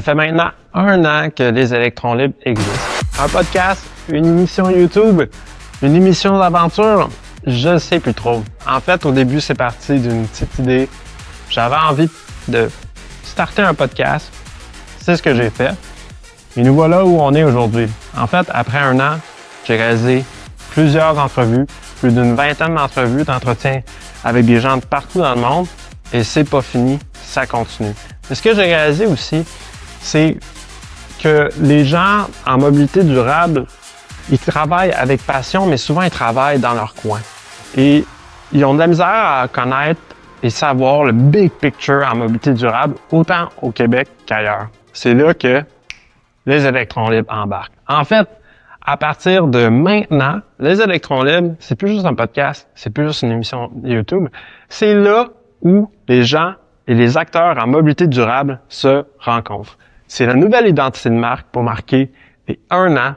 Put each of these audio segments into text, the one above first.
Ça fait maintenant 1 an que les électrons libres existent. Un podcast, une émission YouTube, une émission d'aventure, je ne sais plus trop. En fait, au début, c'est parti d'une petite idée. J'avais envie de starter un podcast. C'est ce que j'ai fait. Et nous voilà où on est aujourd'hui. En fait, après 1 an, j'ai réalisé plusieurs entrevues, plus d'une vingtaine d'entrevues, d'entretiens avec des gens de partout dans le monde. Et c'est pas fini, ça continue. Mais ce que j'ai réalisé aussi, c'est que les gens en mobilité durable, ils travaillent avec passion, mais souvent ils travaillent dans leur coin. Et ils ont de la misère à connaître et savoir le big picture en mobilité durable, autant au Québec qu'ailleurs. C'est là que les électrons libres embarquent. En fait, à partir de maintenant, les électrons libres, c'est plus juste un podcast, c'est plus juste une émission YouTube. C'est là où les gens et les acteurs en mobilité durable se rencontrent. C'est la nouvelle identité de marque pour marquer les 1 an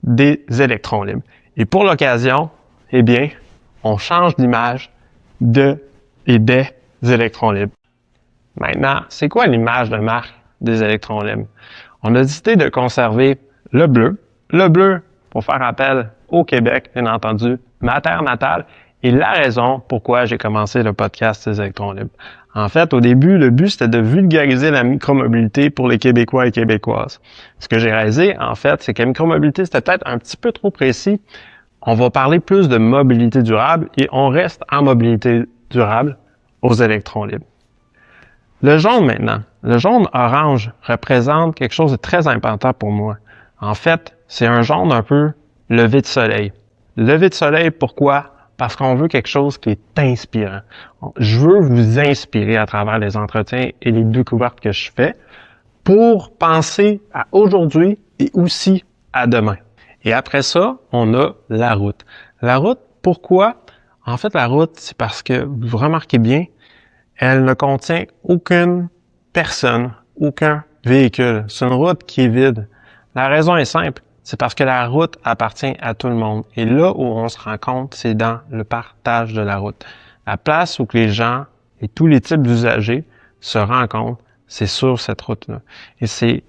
des électrons libres. Et pour l'occasion, eh bien, on change d'image de et des électrons libres. Maintenant, c'est quoi l'image de marque des électrons libres? On a décidé de conserver le bleu. Le bleu, pour faire appel au Québec, bien entendu, ma terre natale, et la raison pourquoi j'ai commencé le podcast des électrons libres. En fait, au début, le but, c'était de vulgariser la micromobilité pour les Québécois et Québécoises. Ce que j'ai réalisé, en fait, c'est que la micromobilité, c'était peut-être un petit peu trop précis. On va parler plus de mobilité durable et on reste en mobilité durable aux électrons libres. Le jaune maintenant, le jaune-orange représente quelque chose de très important pour moi. En fait, c'est un jaune un peu lever de soleil. Lever de soleil, pourquoi? Parce qu'on veut quelque chose qui est inspirant. Je veux vous inspirer à travers les entretiens et les découvertes que je fais pour penser à aujourd'hui et aussi à demain. Et après ça, on a la route. La route, pourquoi? En fait, la route, c'est parce que, vous remarquez bien, elle ne contient aucune personne, aucun véhicule. C'est une route qui est vide. La raison est simple. C'est parce que la route appartient à tout le monde. Et là où on se rend compte, c'est dans le partage de la route. La place où que les gens et tous les types d'usagers se rencontrent, c'est sur cette route-là. Et c'est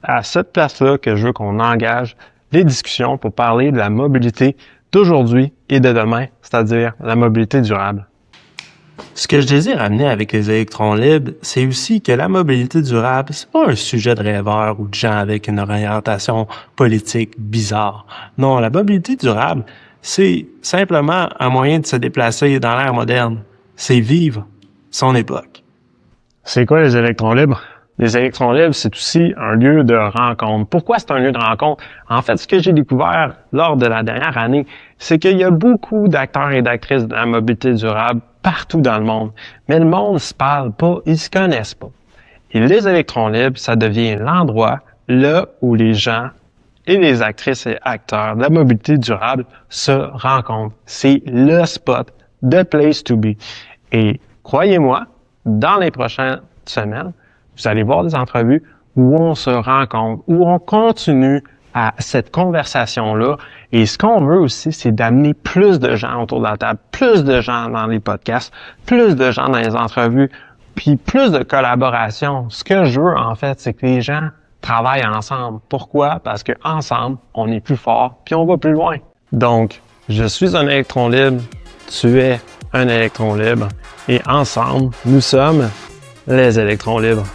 à cette place-là que je veux qu'on engage les discussions pour parler de la mobilité d'aujourd'hui et de demain, c'est-à-dire la mobilité durable. Ce que je désire amener avec les électrons libres, c'est aussi que la mobilité durable, c'est pas un sujet de rêveurs ou de gens avec une orientation politique bizarre. Non, la mobilité durable, c'est simplement un moyen de se déplacer dans l'ère moderne. C'est vivre son époque. C'est quoi les électrons libres? Les électrons libres, c'est aussi un lieu de rencontre. Pourquoi c'est un lieu de rencontre? En fait, ce que j'ai découvert lors de la dernière année, c'est qu'il y a beaucoup d'acteurs et d'actrices de la mobilité durable partout dans le monde. Mais le monde se parle pas, ils se connaissent pas. Et les électrons libres, ça devient l'endroit là où les gens et les actrices et acteurs de la mobilité durable se rencontrent. C'est le spot, the place to be. Et croyez-moi, dans les prochaines semaines, vous allez voir des entrevues où on se rencontre, où on continue à cette conversation-là. Et ce qu'on veut aussi, c'est d'amener plus de gens autour de la table, plus de gens dans les podcasts, plus de gens dans les entrevues, puis plus de collaboration. Ce que je veux, en fait, c'est que les gens travaillent ensemble. Pourquoi? Parce que ensemble, on est plus fort, puis on va plus loin. Donc, je suis un électron libre, tu es un électron libre, et ensemble, nous sommes les électrons libres.